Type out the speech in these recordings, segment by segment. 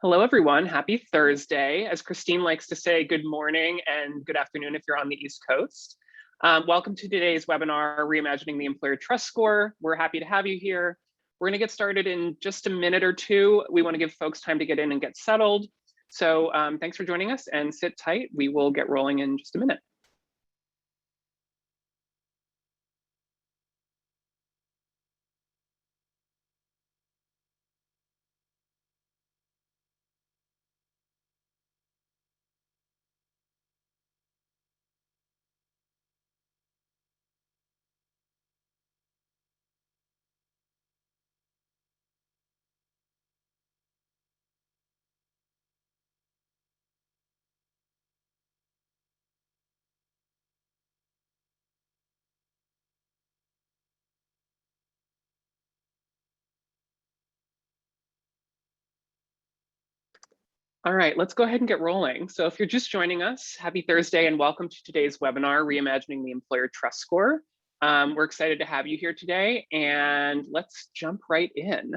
Hello, everyone. Happy Thursday. As Christine likes to say, good morning and good afternoon if you're on the East Coast. Welcome to today's webinar, Reimagining the Employer Trust Score. We're happy to have you here. We're going to get started in just a minute or two. We want to give folks time to get in and get settled. So thanks for joining us and sit tight. We will get rolling in just a minute. All right, let's go ahead and get rolling. So if you're just joining us, happy Thursday and welcome to today's webinar, Reimagining the Employer Trust Score. We're excited to have you here today and let's jump right in.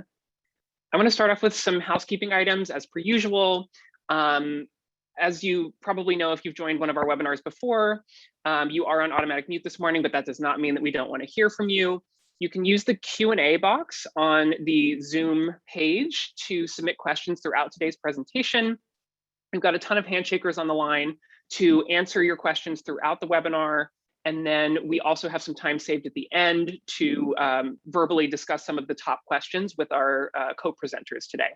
I want to start off with some housekeeping items as per usual. As you probably know, if you've joined one of our webinars before, you are on automatic mute this morning, but that does not mean that we don't want to hear from you. You can use the Q&A box on the Zoom page to submit questions throughout today's presentation. We've got a ton of handshakers on the line to answer your questions throughout the webinar. And then we also have some time saved at the end to verbally discuss some of the top questions with our co-presenters today.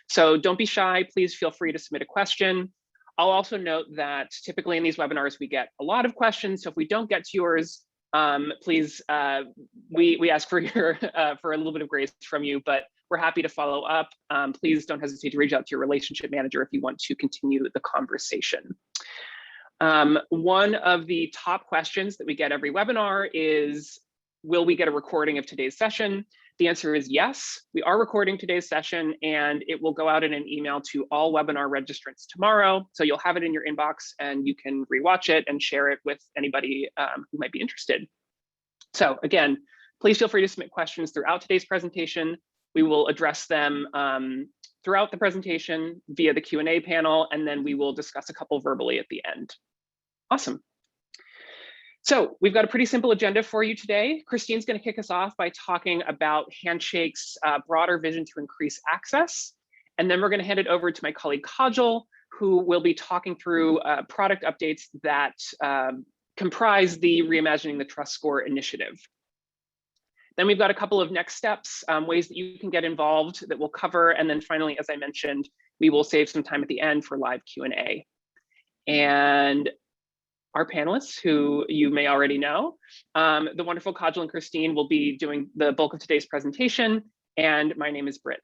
So don't be shy, please feel free to submit a question. I'll also note that typically in these webinars, we get a lot of questions. So if we don't get to yours, please, we ask for for a little bit of grace from you, but we're happy to follow up. Please don't hesitate to reach out to your relationship manager if you want to continue the conversation. One of the top questions that we get every webinar is, will we get a recording of today's session? The answer is yes, we are recording today's session and it will go out in an email to all webinar registrants tomorrow. So you'll have it in your inbox and you can rewatch it and share it with anybody who might be interested. So again, please feel free to submit questions throughout today's presentation. We will address them throughout the presentation via the Q&A panel, and then we will discuss a couple verbally at the end. Awesome. So we've got a pretty simple agenda for you today. Christine's going to kick us off by talking about Handshake's broader vision to increase access. And then we're going to hand it over to my colleague Kajal, who will be talking through product updates that comprise the Reimagining the Trust Score initiative. Then we've got a couple of next steps, ways that you can get involved that we'll cover. And then finally, as I mentioned, we will save some time at the end for live Q&A. And our panelists, who you may already know, the wonderful Kajal and Christine will be doing the bulk of today's presentation. And my name is Britt.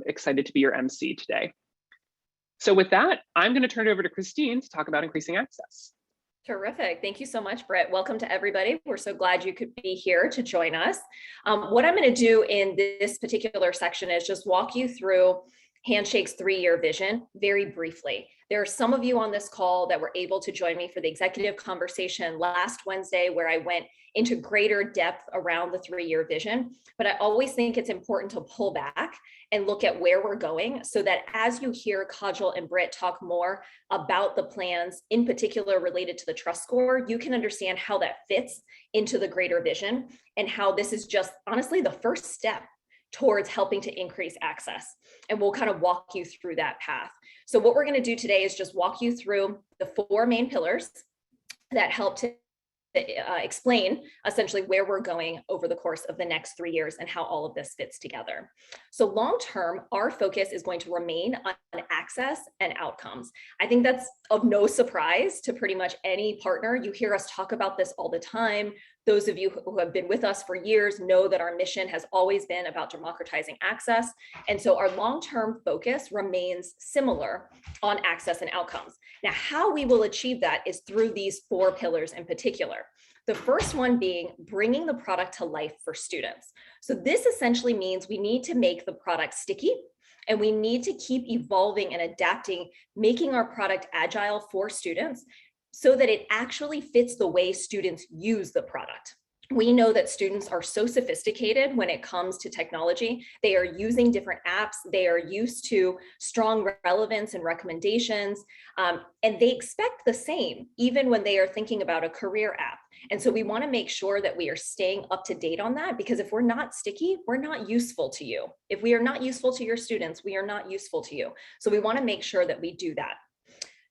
Excited to be your MC today. So with that, I'm going to turn it over to Christine to talk about increasing access. Terrific. Thank you so much, Britt. Welcome to everybody. We're so glad you could be here to join us. What I'm going to do in this particular section is just walk you through Handshake's 3-year vision very briefly. There are some of you on this call that were able to join me for the executive conversation last Wednesday, where I went into greater depth around the 3-year vision. But I always think it's important to pull back and look at where we're going, so that as you hear Kajal and Britt talk more about the plans, in particular related to the trust score, you can understand how that fits into the greater vision and how this is just honestly the first step towards helping to increase access. And we'll kind of walk you through that path. So what we're going to do today is just walk you through the 4 main pillars that help to explain essentially where we're going over the course of the next 3 years and how all of this fits together. So long term, our focus is going to remain on access and outcomes. I think that's of no surprise to pretty much any partner. You hear us talk about this all the time. Those of you who have been with us for years know that our mission has always been about democratizing access. And so our long-term focus remains similar on access and outcomes. Now, how we will achieve that is through these 4 pillars in particular. The first one being bringing the product to life for students. So this essentially means we need to make the product sticky, and we need to keep evolving and adapting, making our product agile for students, so that it actually fits the way students use the product. We know that students are so sophisticated when it comes to technology. They are using different apps. They are used to strong relevance and recommendations, and they expect the same even when they are thinking about a career app. And so we want to make sure that we are staying up to date on that, because if we're not sticky, we're not useful to you. If we are not useful to your students, we are not useful to you. So we want to make sure that we do that.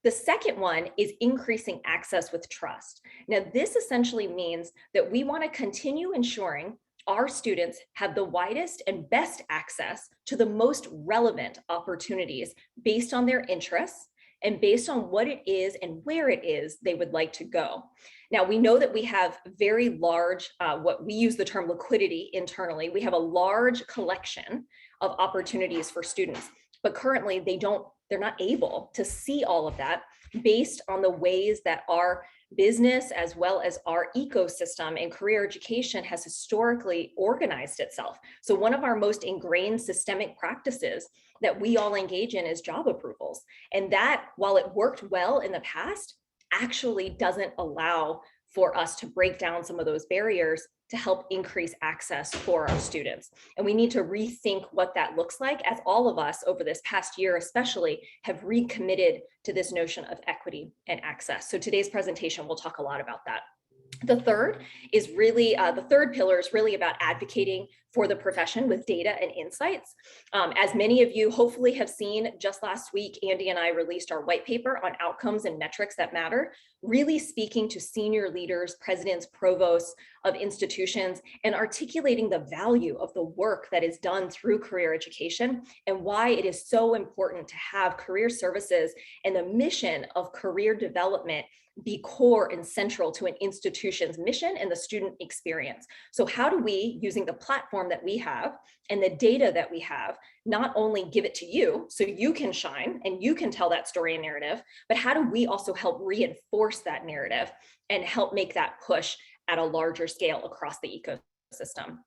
The second one is increasing access with trust. Now, this essentially means that we want to continue ensuring our students have the widest and best access to the most relevant opportunities based on their interests and based on what it is and where it is they would like to go. Now, we know that we have very large, what we use the term liquidity internally. We have a large collection of opportunities for students, but currently they're not able to see all of that based on the ways that our business as well as our ecosystem and career education has historically organized itself. So one of our most ingrained systemic practices that we all engage in is job approvals. And that, while it worked well in the past, actually doesn't allow for us to break down some of those barriers to help increase access for our students. And we need to rethink what that looks like, as all of us over this past year especially have recommitted to this notion of equity and access. So today's presentation will talk a lot about that. The third pillar is really about advocating for the profession with data and insights. As many of you hopefully have seen, just last week, Andy and I released our white paper on outcomes and metrics that matter, really speaking to senior leaders, presidents, provosts of institutions, and articulating the value of the work that is done through career education and why it is so important to have career services and the mission of career development be core and central to an institution's mission and the student experience. So how do we, using the platform that we have and the data that we have, not only give it to you so you can shine and you can tell that story and narrative, but how do we also help reinforce that narrative and help make that push at a larger scale across the ecosystem?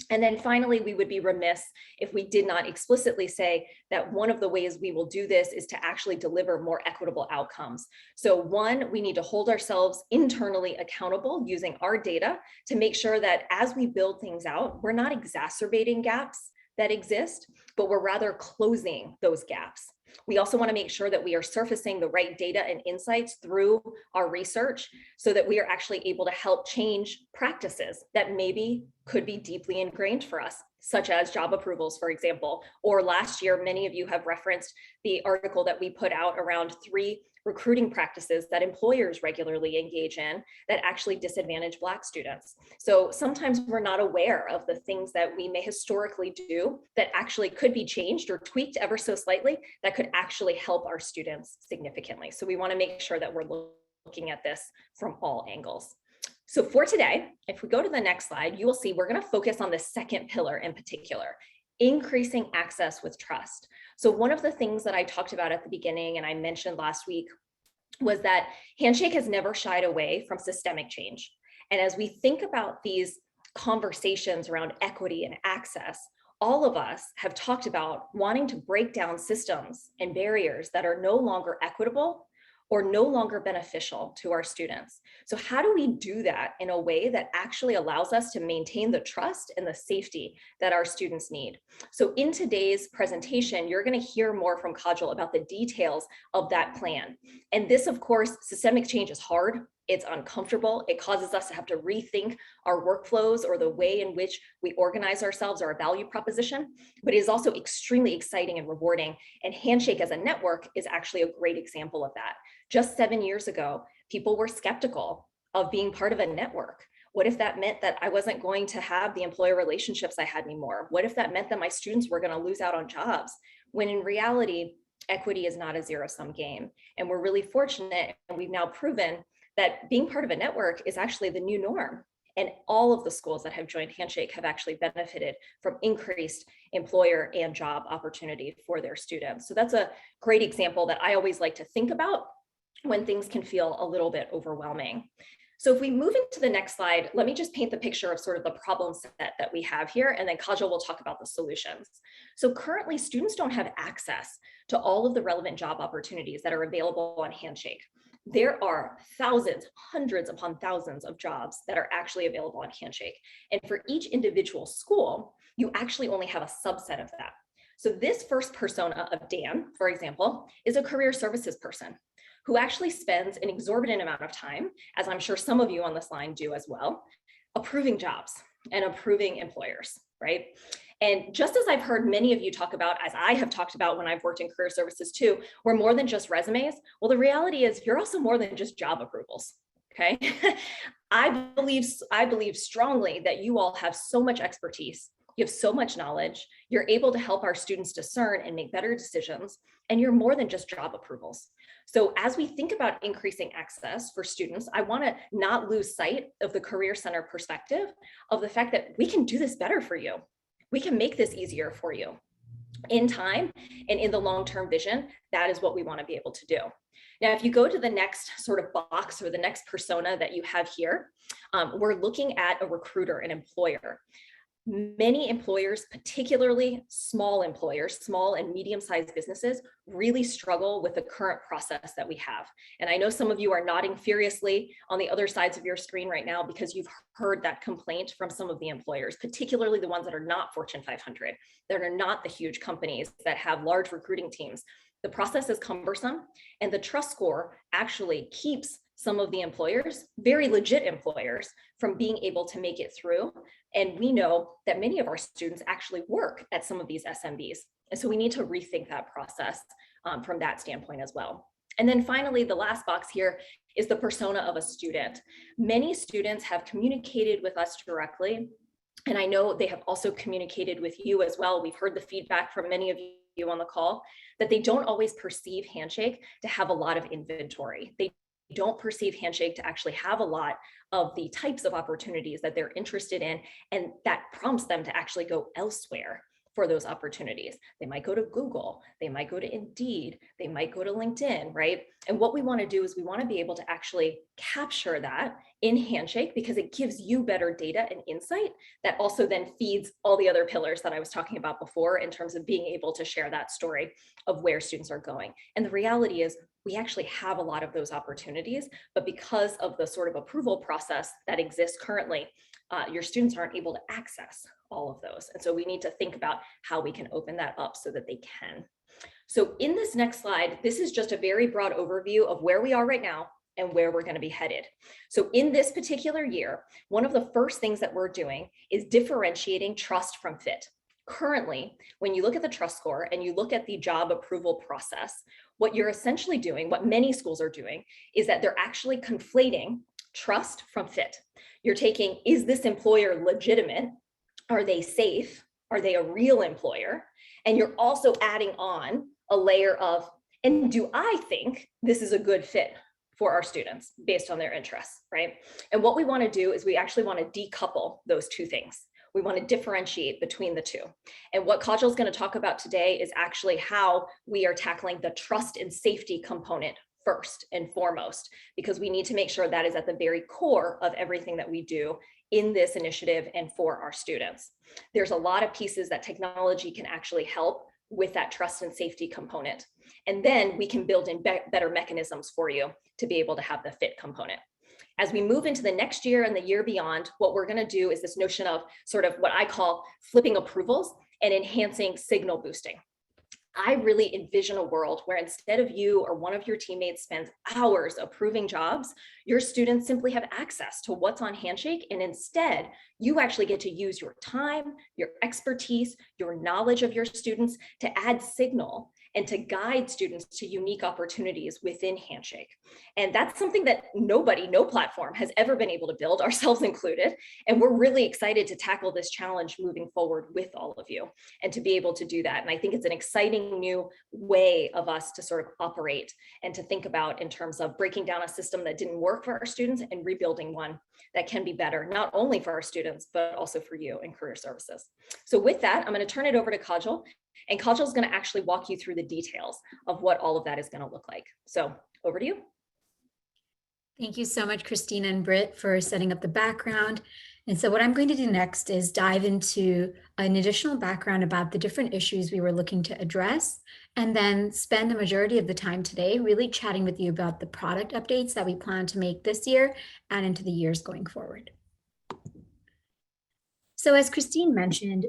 And then finally, we would be remiss if we did not explicitly say that one of the ways we will do this is to actually deliver more equitable outcomes. So one, we need to hold ourselves internally accountable using our data to make sure that as we build things out, we're not exacerbating gaps that exist, but we're rather closing those gaps. We also want to make sure that we are surfacing the right data and insights through our research so that we are actually able to help change practices that maybe could be deeply ingrained for us, such as job approvals, for example. Or last year, many of you have referenced the article that we put out around 3 recruiting practices that employers regularly engage in that actually disadvantage Black students. So sometimes we're not aware of the things that we may historically do that actually could be changed or tweaked ever so slightly that could actually help our students significantly. So we want to make sure that we're looking at this from all angles. So for today, if we go to the next slide, you will see we're going to focus on the second pillar in particular, increasing access with trust. So one of the things that I talked about at the beginning and I mentioned last week was that Handshake has never shied away from systemic change. And as we think about these conversations around equity and access, all of us have talked about wanting to break down systems and barriers that are no longer equitable or no longer beneficial to our students. So how do we do that in a way that actually allows us to maintain the trust and the safety that our students need? So in today's presentation, you're going to hear more from Kajal about the details of that plan. And this, of course, systemic change is hard. It's uncomfortable. It causes us to have to rethink our workflows or the way in which we organize ourselves or our value proposition, but it is also extremely exciting and rewarding. And Handshake as a network is actually a great example of that. Just 7 years ago, people were skeptical of being part of a network. What if that meant that I wasn't going to have the employer relationships I had anymore? What if that meant that my students were going to lose out on jobs? When in reality, equity is not a zero-sum game. And we're really fortunate, and we've now proven that being part of a network is actually the new norm. And all of the schools that have joined Handshake have actually benefited from increased employer and job opportunity for their students. So that's a great example that I always like to think about when things can feel a little bit overwhelming. So if we move into the next slide, let me just paint the picture of sort of the problem set that we have here, and then Kajal will talk about the solutions. So currently, students don't have access to all of the relevant job opportunities that are available on Handshake. there are thousands, hundreds upon thousands of jobs that are actually available on Handshake. And for each individual school, you actually only have a subset of that. So this first persona of Dan, for example, is a career services person who actually spends an exorbitant amount of time, as I'm sure some of you on this line do as well, approving jobs and approving employers, right? And just as I've heard many of you talk about, as I have talked about when I've worked in career services too, we're more than just resumes. Well, the reality is you're also more than just job approvals, okay? I believe strongly that you all have so much expertise. You have so much knowledge. You're able to help our students discern and make better decisions, and you're more than just job approvals. So as we think about increasing access for students, I want to not lose sight of the Career Center perspective of the fact that we can do this better for you. We can make this easier for you. In time and in the long-term vision, that is what we want to be able to do. Now, if you go to the next sort of box or the next persona that you have here, we're looking at a recruiter, an employer. Many employers, particularly small employers, small and medium-sized businesses, really struggle with the current process that we have. And I know some of you are nodding furiously on the other sides of your screen right now because you've heard that complaint from some of the employers, particularly the ones that are not Fortune 500, that are not the huge companies that have large recruiting teams. The process is cumbersome, and the trust score actually keeps some of the employers, very legit employers, from being able to make it through. And we know that many of our students actually work at some of these SMBs. And so we need to rethink that process from that standpoint as well. And then finally, the last box here is the persona of a student. Many students have communicated with us directly, and I know they have also communicated with you as well. We've heard the feedback from many of you on the call that they don't always perceive Handshake to have a lot of inventory. They don't perceive Handshake to actually have a lot of the types of opportunities that they're interested in, and that prompts them to actually go elsewhere for those opportunities. They might go to Google, they might go to Indeed, they might go to LinkedIn, right? And what we want to do is we want to be able to actually capture that in Handshake because it gives you better data and insight that also then feeds all the other pillars that I was talking about before in terms of being able to share that story of where students are going. And the reality is we actually have a lot of those opportunities, but because of the sort of approval process that exists currently, your students aren't able to access all of those. And so we need to think about how we can open that up so that they can. So in this next slide, this is just a very broad overview of where we are right now and where we're going to be headed. So in this particular year, one of the first things that we're doing is differentiating trust from fit. Currently, when you look at the trust score and you look at the job approval process, what you're essentially doing, what many schools are doing, is that they're actually conflating trust from fit. You're taking, is this employer legitimate? Are they safe? Are they a real employer? And you're also adding on a layer of, and do I think this is a good fit for our students based on their interests, right? And what we want to do is we actually want to decouple those two things. We want to differentiate between the two. And what Kajal is going to talk about today is actually how we are tackling the trust and safety component first and foremost, because we need to make sure that is at the very core of everything that we do in this initiative and for our students. There's a lot of pieces that technology can actually help with that trust and safety component. And then we can build in better mechanisms for you to be able to have the fit component. As we move into the next year and the year beyond, what we're going to do is this notion of sort of what I call flipping approvals and enhancing signal boosting. I really envision a world where instead of you or one of your teammates spends hours approving jobs, your students simply have access to what's on Handshake, and instead you actually get to use your time, your expertise, your knowledge of your students to add signal and to guide students to unique opportunities within Handshake. And that's something that nobody, no platform has ever been able to build, ourselves included. And we're really excited to tackle this challenge moving forward with all of you and to be able to do that. And I think it's an exciting new way of us to sort of operate and to think about in terms of breaking down a system that didn't work for our students and rebuilding one that can be better, not only for our students, but also for you in career services. So with that, I'm going to turn it over to Kajal. And Kajal is going to actually walk you through the details of what all of that is going to look like. So over to you. Thank you so much, Christina and Britt, for setting up the background. And so what I'm going to do next is dive into an additional background about the different issues we were looking to address, and then spend the majority of the time today really chatting with you about the product updates that we plan to make this year and into the years going forward. So as Christine mentioned,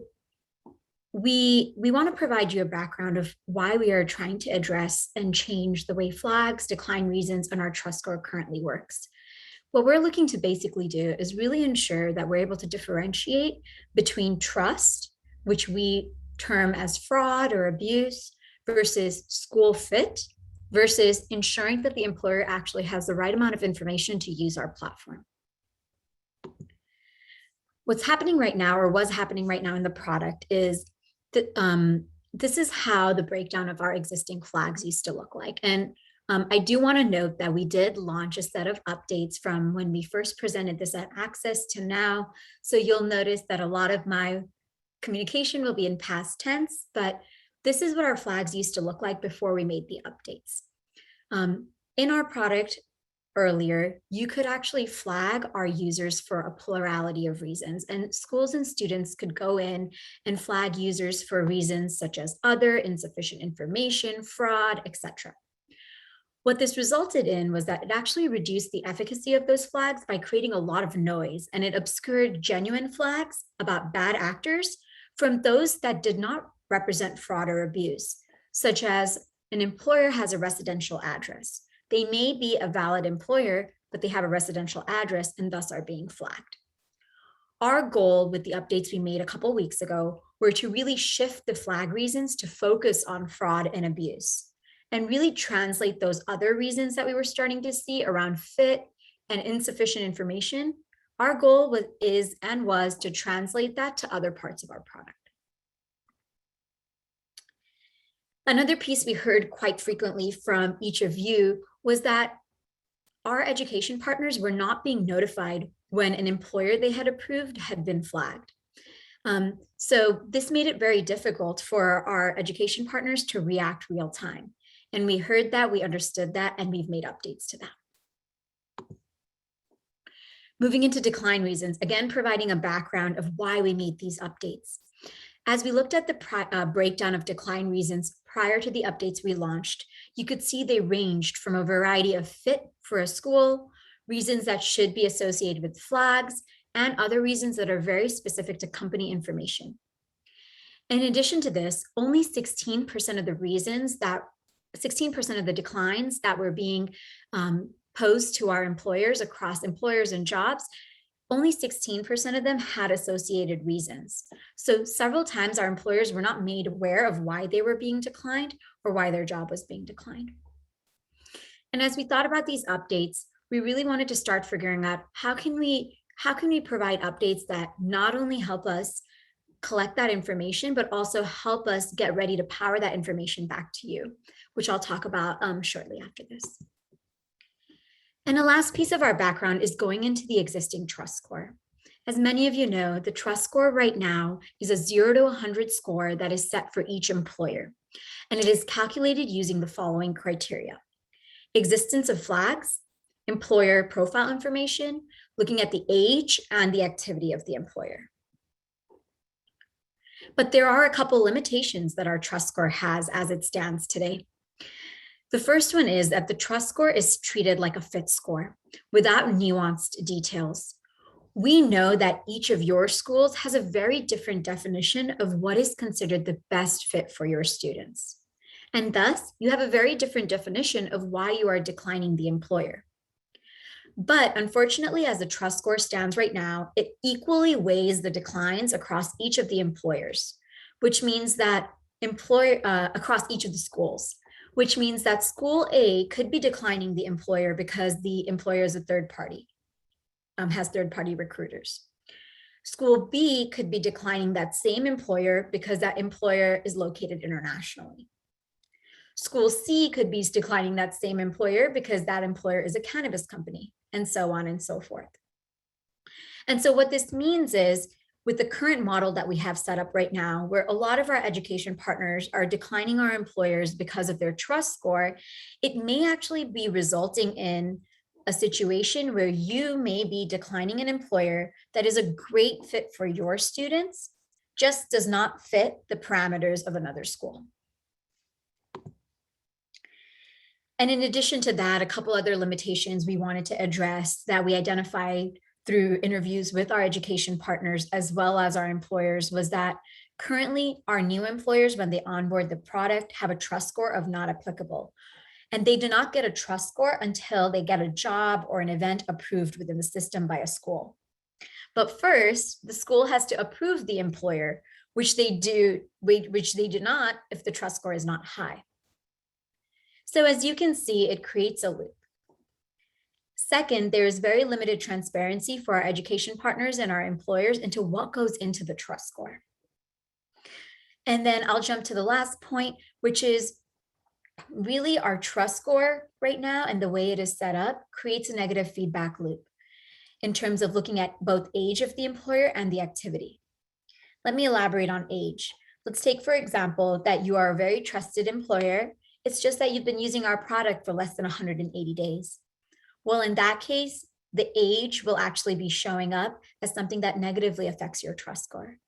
we want to provide you a background of why we are trying to address and change the way flags, decline reasons, and our trust score currently works. What we're looking to basically do is really ensure that we're able to differentiate between trust, which we term as fraud or abuse, versus school fit, versus ensuring that the employer actually has the right amount of information to use our platform. What's happening right now, or was happening right now in the product, is that this is how the breakdown of our existing flags used to look like. And I do want to note that we did launch a set of updates from when we first presented this at Access to now. So you'll notice that a lot of my communication will be in past tense, but this is what our flags used to look like before we made the updates. In our product earlier, you could actually flag our users for a plurality of reasons, and schools and students could go in and flag users for reasons such as other, insufficient information, fraud, etc. What this resulted in was that it actually reduced the efficacy of those flags by creating a lot of noise, and it obscured genuine flags about bad actors from those that did not represent fraud or abuse, such as an employer has a residential address. They may be a valid employer, but they have a residential address and thus are being flagged. Our goal with the updates we made a couple of weeks ago were to really shift the flag reasons to focus on fraud and abuse, and really translate those other reasons that we were starting to see around fit and insufficient information. Our goal was to translate that to other parts of our product. Another piece we heard quite frequently from each of you was that our education partners were not being notified when an employer they had approved had been flagged. So this made it very difficult for our education partners to react real time. And we heard that, we understood that, and we've made updates to that. Moving into decline reasons, again, providing a background of why we made these updates. As we looked at the breakdown of decline reasons prior to the updates we launched, you could see they ranged from a variety of fit for a school, reasons that should be associated with flags, and other reasons that are very specific to company information. In addition to this, only 16% of the reasons that 16% of the declines that were being posed to our employers across employers and jobs, only 16% of them had associated reasons. So several times our employers were not made aware of why they were being declined or why their job was being declined. And as we thought about these updates, we really wanted to start figuring out how can we provide updates that not only help us collect that information, but also help us get ready to power that information back to you, which I'll talk about shortly after this. And the last piece of our background is going into the existing trust score. As many of you know, the trust score right now is a 0 to 100 score that is set for each employer. And it is calculated using the following criteria: existence of flags, employer profile information, looking at the age and the activity of the employer. But there are a couple limitations that our trust score has as it stands today. The first one is that the trust score is treated like a fit score without nuanced details. We know that each of your schools has a very different definition of what is considered the best fit for your students. And thus, you have a very different definition of why you are declining the employer. But unfortunately, as the trust score stands right now, it equally weighs the declines across each of the employers, which means that across each of the schools, which means that school A could be declining the employer because the employer is a third party, has third-party recruiters. School B could be declining that same employer because that employer is located internationally. School C could be declining that same employer because that employer is a cannabis company, and so on and so forth. And so what this means is, with the current model that we have set up right now, where a lot of our education partners are declining our employers because of their trust score, it may actually be resulting in a situation where you may be declining an employer that is a great fit for your students, just does not fit the parameters of another school. And in addition to that, a couple other limitations we wanted to address that we identified through interviews with our education partners as well as our employers was that currently our new employers, when they onboard the product, have a trust score of not applicable. And they do not get a trust score until they get a job or an event approved within the system by a school. But first, the school has to approve the employer, which they do not if the trust score is not high. So as you can see, it creates a loop. Second, there is very limited transparency for our education partners and our employers into what goes into the trust score. And then I'll jump to the last point, which is really our trust score right now and the way it is set up creates a negative feedback loop in terms of looking at both age of the employer and the activity. Let me elaborate on age. Let's take, for example, that you are a very trusted employer. It's just that you've been using our product for less than 180 days. Well, in that case, the age will actually be showing up as something that negatively affects your trust score.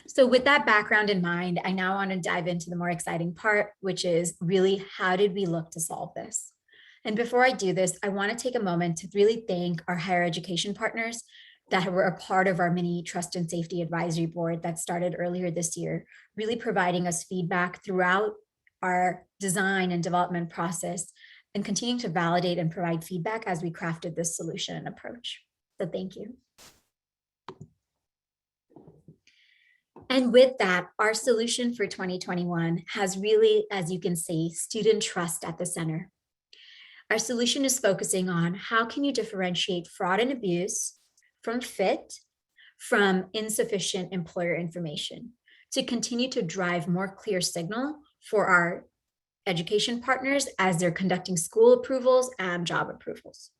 So with that background in mind, I now want to dive into the more exciting part, which is really how did we look to solve this? And before I do this, I want to take a moment to really thank our higher education partners that were a part of our mini trust and safety advisory board that started earlier this year, really providing us feedback throughout our design and development process and continuing to validate and provide feedback as we crafted this solution and approach. So thank you. And with that, our solution for 2021 has really, as you can see, student trust at the center. Our solution is focusing on how can you differentiate fraud and abuse from fit, from insufficient employer information to continue to drive more clear signal for our education partners as they're conducting school approvals and job approvals.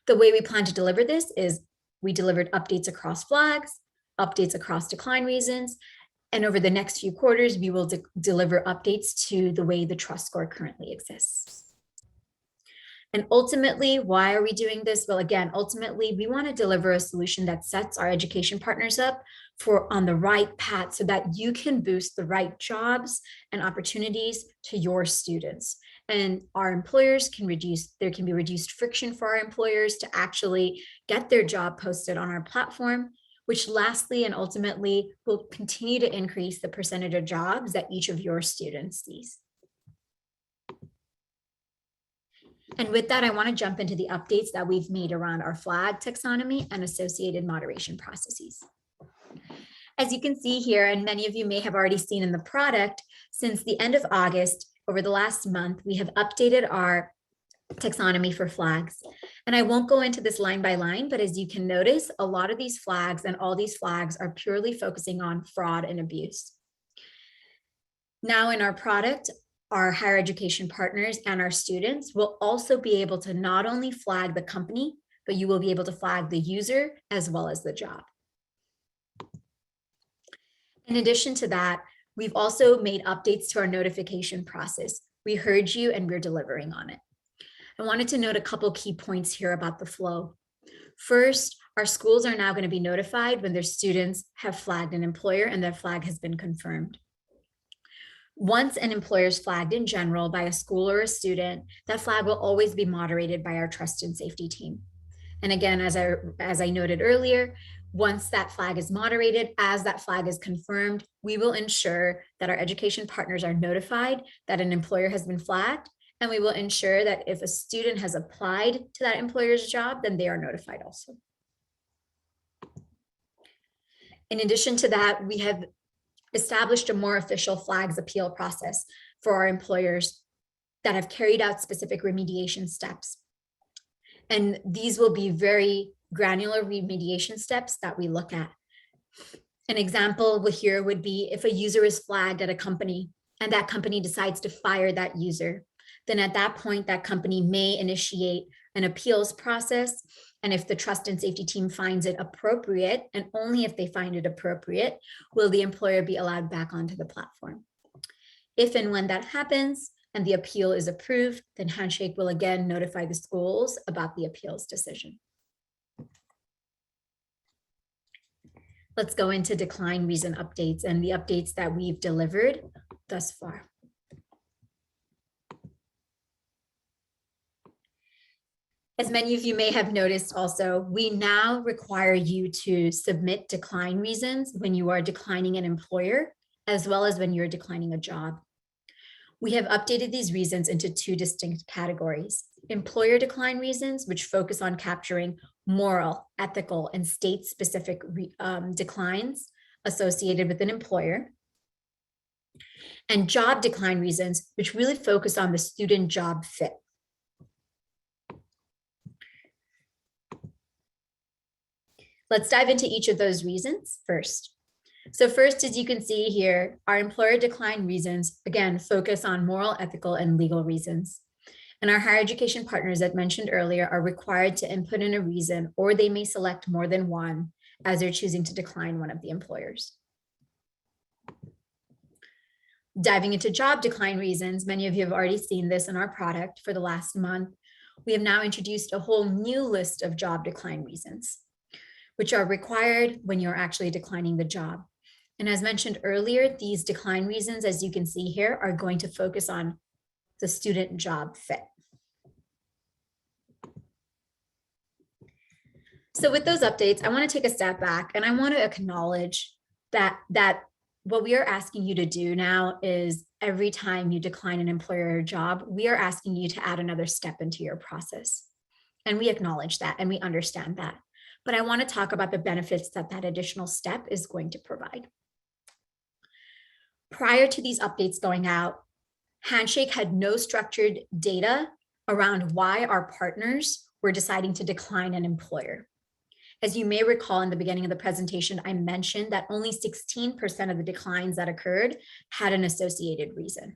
The way we plan to deliver this is we delivered updates across flags, updates across decline reasons, and over the next few quarters, we will deliver updates to the way the trust score currently exists. And ultimately, why are we doing this? Well, again, ultimately, we want to deliver a solution that sets our education partners up for on the right path so that you can boost the right jobs and opportunities to your students. And our employers can there can be reduced friction for our employers to actually get their job posted on our platform, which lastly and ultimately will continue to increase the percentage of jobs that each of your students sees. And with that, I want to jump into the updates that we've made around our flag taxonomy and associated moderation processes. As you can see here, and many of you may have already seen in the product, since the end of August, over the last month, we have updated our taxonomy for flags. And I won't go into this line by line, but as you can notice, a lot of these flags and all these flags are purely focusing on fraud and abuse. Now in our product, our higher education partners and our students will also be able to not only flag the company, but you will be able to flag the user as well as the job. In addition to that, we've also made updates to our notification process. We heard you and we're delivering on it. I wanted to note a couple key points here about the flow. First, our schools are now going to be notified when their students have flagged an employer and their flag has been confirmed. Once an employer is flagged in general by a school or a student, that flag will always be moderated by our trust and safety team. And again, as I noted earlier, once that flag is moderated, as that flag is confirmed, we will ensure that our education partners are notified that an employer has been flagged, and we will ensure that if a student has applied to that employer's job, then they are notified also. In addition to that, we have established a more official flags appeal process for our employers that have carried out specific remediation steps. And these will be very granular remediation steps that we look at. An example here would be if a user is flagged at a company and that company decides to fire that user, then at that point, that company may initiate an appeals process. And if the trust and safety team finds it appropriate, and only if they find it appropriate, will the employer be allowed back onto the platform. If and when that happens, and the appeal is approved, then Handshake will again notify the schools about the appeals decision. Let's go into decline reason updates and the updates that we've delivered thus far. As many of you may have noticed also, we now require you to submit decline reasons when you are declining an employer, as well as when you're declining a job. We have updated these reasons into two distinct categories: employer decline reasons, which focus on capturing moral, ethical, and state-specific declines associated with an employer, and job decline reasons, which really focus on the student job fit. Let's dive into each of those reasons first. So first, as you can see here, our employer decline reasons, again, focus on moral, ethical, and legal reasons. And our higher education partners that mentioned earlier are required to input in a reason, or they may select more than one as they're choosing to decline one of the employers. Diving into job decline reasons, many of you have already seen this in our product for the last month. We have now introduced a whole new list of job decline reasons, which are required when you're actually declining the job. And as mentioned earlier, these decline reasons, as you can see here, are going to focus on the student job fit. So with those updates, I want to take a step back and I want to acknowledge that what we are asking you to do now is every time you decline an employer or job, we are asking you to add another step into your process. And we acknowledge that and we understand that. But I want to talk about the benefits that that additional step is going to provide. Prior to these updates going out, Handshake had no structured data around why our partners were deciding to decline an employer. As you may recall in the beginning of the presentation, I mentioned that only 16% of the declines that occurred had an associated reason.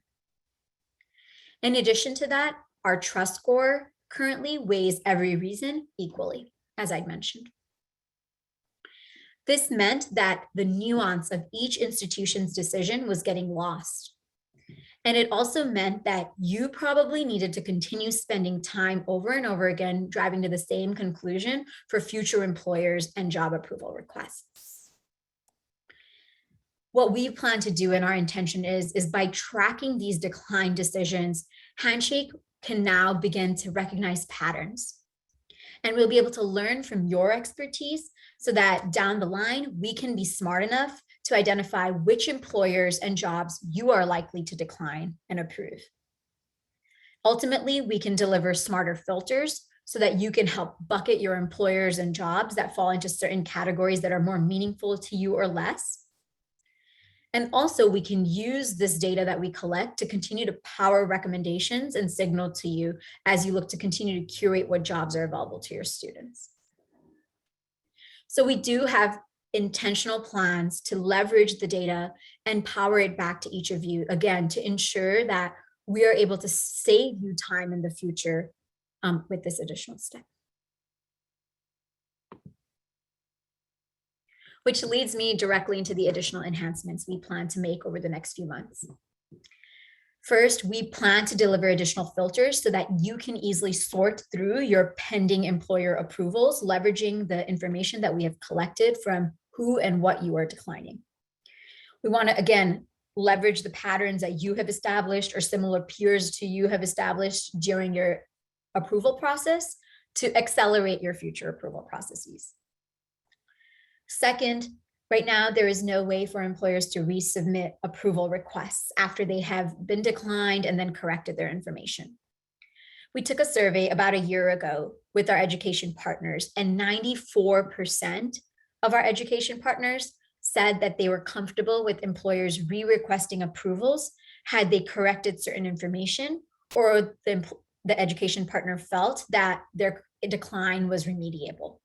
In addition to that, our trust score currently weighs every reason equally, as I'd mentioned. This meant that the nuance of each institution's decision was getting lost. And it also meant that you probably needed to continue spending time over and over again, driving to the same conclusion for future employers and job approval requests. What we plan to do and our intention is by tracking these decline decisions, Handshake can now begin to recognize patterns. And we'll be able to learn from your expertise so that down the line, we can be smart enough to identify which employers and jobs you are likely to decline and approve. Ultimately, we can deliver smarter filters so that you can help bucket your employers and jobs that fall into certain categories that are more meaningful to you or less. And also we can use this data that we collect to continue to power recommendations and signal to you as you look to continue to curate what jobs are available to your students. So we do have intentional plans to leverage the data and power it back to each of you, again, to ensure that we are able to save you time in the future with this additional step. Which leads me directly into the additional enhancements we plan to make over the next few months. First, we plan to deliver additional filters so that you can easily sort through your pending employer approvals, leveraging the information that we have collected from who and what you are declining. We want to, again, leverage the patterns that you have established or similar peers to you have established during your approval process to accelerate your future approval processes. Second, right now, there is no way for employers to resubmit approval requests after they have been declined and then corrected their information. We took a survey about a year ago with our education partners, and 94% of our education partners said that they were comfortable with employers re-requesting approvals had they corrected certain information or the education partner felt that their decline was remediable.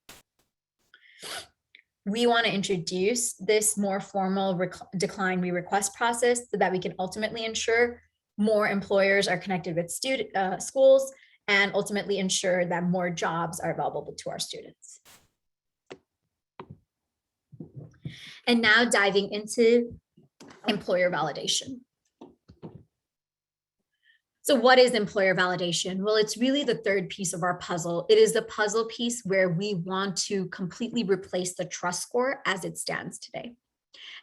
We want to introduce this more formal decline re-request process so that we can ultimately ensure more employers are connected with schools and ultimately ensure that more jobs are available to our students. And now diving into employer validation. So what is employer validation? Well, it's really the third piece of our puzzle. It is the puzzle piece where we want to completely replace the trust score as it stands today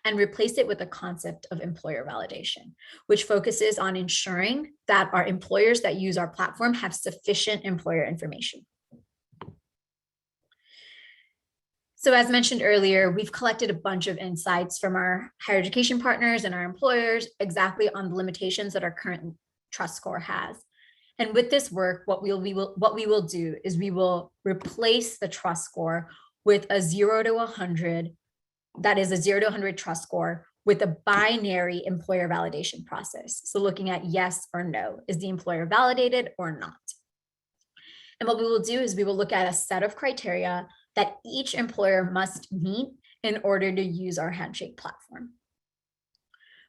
and replace it with the concept of employer validation, which focuses on ensuring that our employers that use our platform have sufficient employer information. So as mentioned earlier, we've collected a bunch of insights from our higher education partners and our employers exactly on the limitations that our current trust score has. And with this work, what we will do is we will replace the trust score with a 0 to 100, that is a 0 to 100 trust score with a binary employer validation process. So looking at yes or no, is the employer validated or not? And what we will do is we will look at a set of criteria that each employer must meet in order to use our Handshake platform.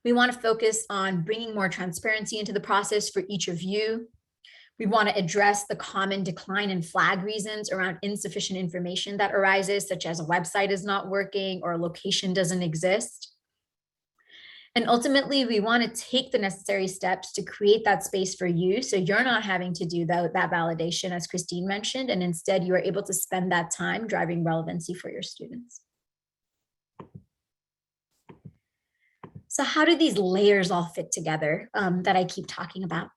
We want to focus on bringing more transparency into the process for each of you. We want to address the common decline and flag reasons around insufficient information that arises, such as a website is not working or a location doesn't exist. And ultimately, we want to take the necessary steps to create that space for you so you're not having to do that validation, as Christine mentioned, and instead you are able to spend that time driving relevancy for your students. So how do these layers all fit together that I keep talking about?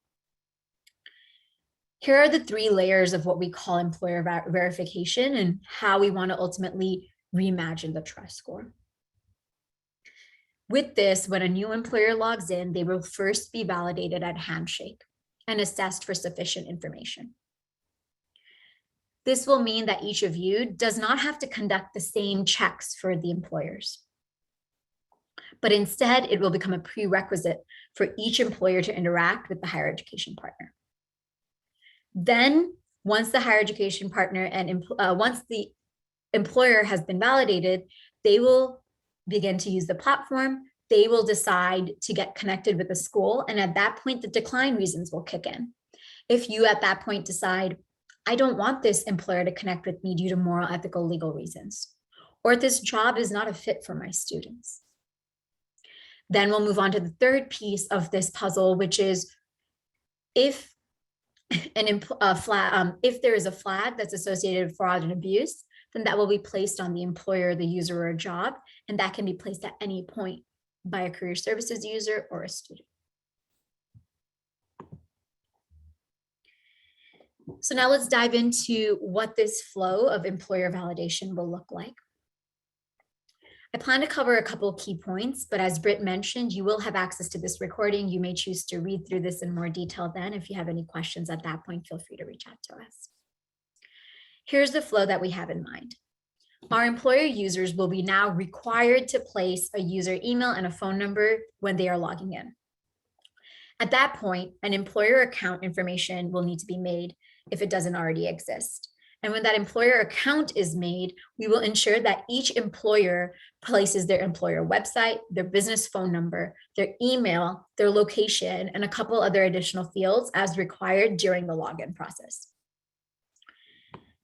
Here are the 3 layers of what we call employer verification and how we want to ultimately reimagine the trust score. With this, when a new employer logs in, they will first be validated at Handshake and assessed for sufficient information. This will mean that each of you does not have to conduct the same checks for the employers, but instead it will become a prerequisite for each employer to interact with the higher education partner. Then, once the higher education partner and once the employer has been validated, they will begin to use the platform. They will decide to get connected with the school. And at that point, the decline reasons will kick in. If you at that point decide, I don't want this employer to connect with me due to moral, ethical, legal reasons, or this job is not a fit for my students. Then we'll move on to the third piece of this puzzle, which is if there is a flag that's associated with fraud and abuse, then that will be placed on the employer, the user, or a job, and that can be placed at any point by a career services user or a student. So now let's dive into what this flow of employer validation will look like. I plan to cover a couple of key points, but as Britt mentioned, you will have access to this recording. You may choose to read through this in more detail then. If you have any questions at that point, feel free to reach out to us. Here's the flow that we have in mind. Our employer users will be now required to place a user email and a phone number when they are logging in. At that point, an employer account information will need to be made if it doesn't already exist. And when that employer account is made, we will ensure that each employer places their employer website, their business phone number, their email, their location, and a couple other additional fields as required during the login process.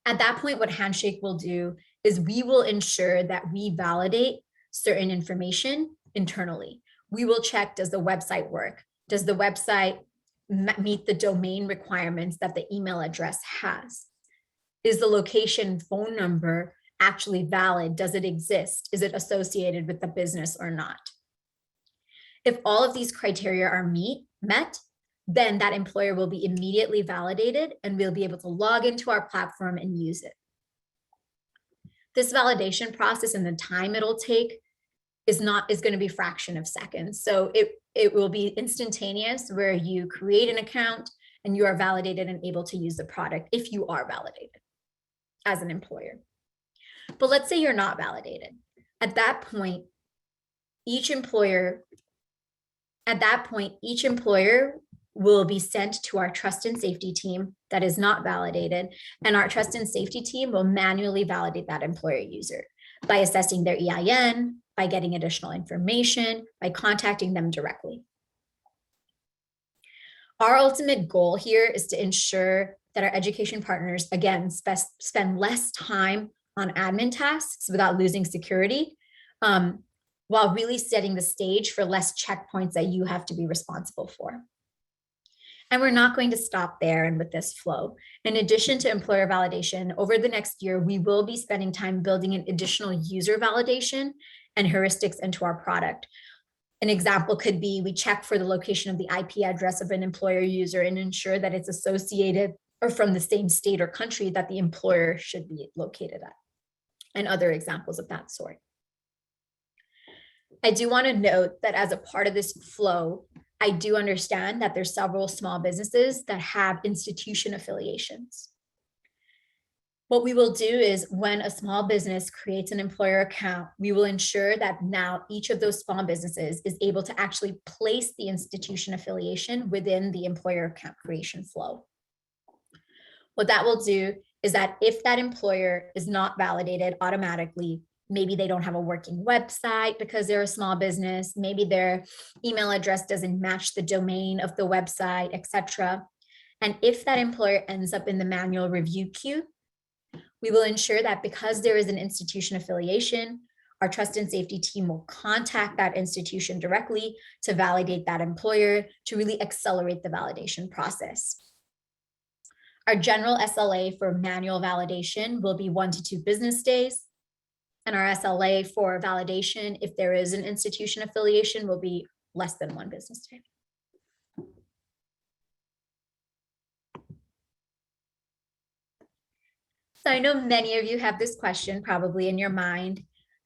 At that point, what Handshake will do is we will ensure that we validate certain information internally. We will check, does the website work? Does the website meet the domain requirements that the email address has? Is the location phone number actually valid? Does it exist? Is it associated with the business or not? If all of these criteria are met, then that employer will be immediately validated and we'll be able to log into our platform and use it. This validation process and the time it'll take is going to be a fraction of seconds. So it will be instantaneous where you create an account and you are validated and able to use the product if you are validated as an employer. But let's say you're not validated. At that point, each employer will be sent to our trust and safety team that is not validated, and our trust and safety team will manually validate that employer user by assessing their EIN, by getting additional information, by contacting them directly. Our ultimate goal here is to ensure that our education partners, again, spend less time on admin tasks without losing security, while really setting the stage for less checkpoints that you have to be responsible for. And we're not going to stop there and with this flow. In addition to employer validation, over the next year, we will be spending time building an additional user validation and heuristics into our product. An example could be we check for the location of the IP address of an employer user and ensure that it's associated or from the same state or country that the employer should be located at, and other examples of that sort. I do want to note that as a part of this flow, I do understand that there's several small businesses that have institution affiliations. What we will do is when a small business creates an employer account, we will ensure that now each of those small businesses is able to actually place the institution affiliation within the employer account creation flow. What that will do is that if that employer is not validated automatically, maybe they don't have a working website because they're a small business, maybe their email address doesn't match the domain of the website, etc. And if that employer ends up in the manual review queue, we will ensure that because there is an institution affiliation, our trust and safety team will contact that institution directly to validate that employer to really accelerate the validation process. Our general SLA for manual validation will be 1 to 2 business days. And our SLA for validation, if there is an institution affiliation, will be less than 1 business day. So I know many of you have this question probably in your mind.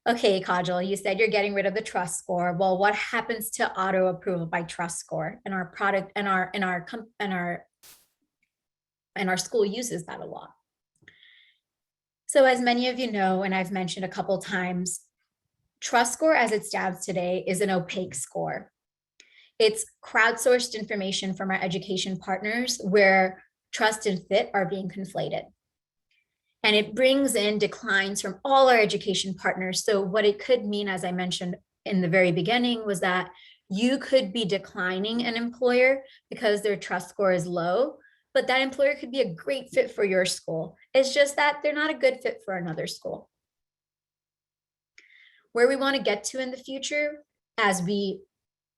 Okay, Kajal, you said you're getting rid of the trust score. Well, what happens to auto approval by trust score? And our product and our school uses that a lot. So as many of you know, and I've mentioned a couple times, trust score as it stands today is an opaque score. It's crowdsourced information from our education partners where trust and fit are being conflated. And it brings in declines from all our education partners. So what it could mean, as I mentioned in the very beginning, was that you could be declining an employer because their trust score is low, but that employer could be a great fit for your school. It's just that they're not a good fit for another school. Where we want to get to in the future, as we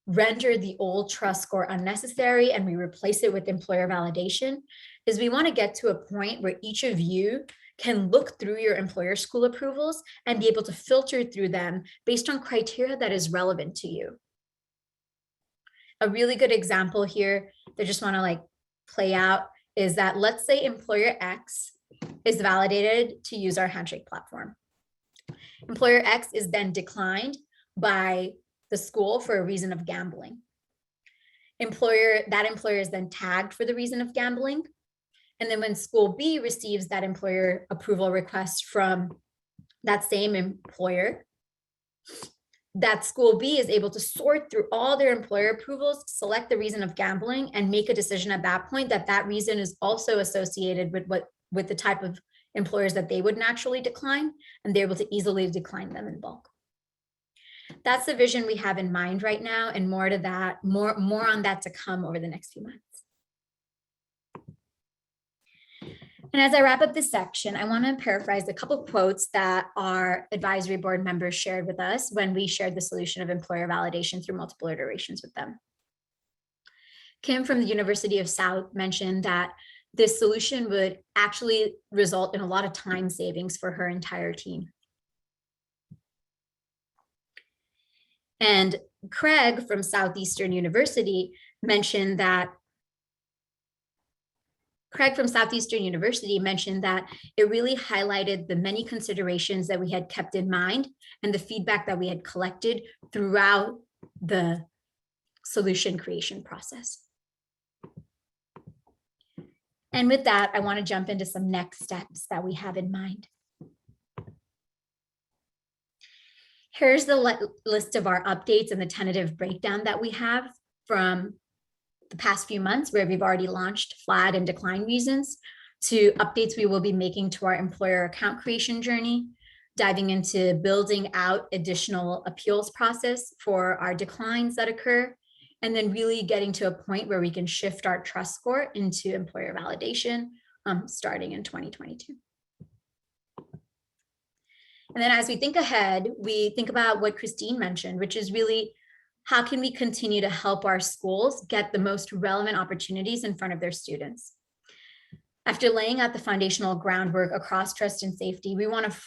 render the old trust score unnecessary and we replace it with employer validation, is we want to get to a point where each of you can look through your employer school approvals and be able to filter through them based on criteria that is relevant to you. A really good example here that I just want to play out is that let's say employer X is validated to use our Handshake platform. Employer X is then declined by the school for a reason of gambling. That employer is then tagged for the reason of gambling. And then when school B receives that employer approval request from that same employer, that school B is able to sort through all their employer approvals, select the reason of gambling, and make a decision at that point that that reason is also associated with the type of employers that they would naturally decline, and they're able to easily decline them in bulk. That's the vision we have in mind right now, and more on that to come over the next few months. And as I wrap up this section, I want to paraphrase a couple of quotes that our advisory board members shared with us when we shared the solution of employer validation through multiple iterations with them. Kim from the University of South mentioned that this solution would actually result in a lot of time savings for her entire team. And Craig from Southeastern University mentioned that it really highlighted the many considerations that we had kept in mind and the feedback that we had collected throughout the solution creation process. And with that, I want to jump into some next steps that we have in mind. Here's the list of our updates and the tentative breakdown that we have from the past few months where we've already launched flag and decline reasons to updates we will be making to our employer account creation journey, diving into building out additional appeals process for our declines that occur, and then really getting to a point where we can shift our trust score into employer validation starting in 2022. And then as we think ahead, we think about what Christine mentioned, which is really how can we continue to help our schools get the most relevant opportunities in front of their students? After laying out the foundational groundwork across trust and safety, we want to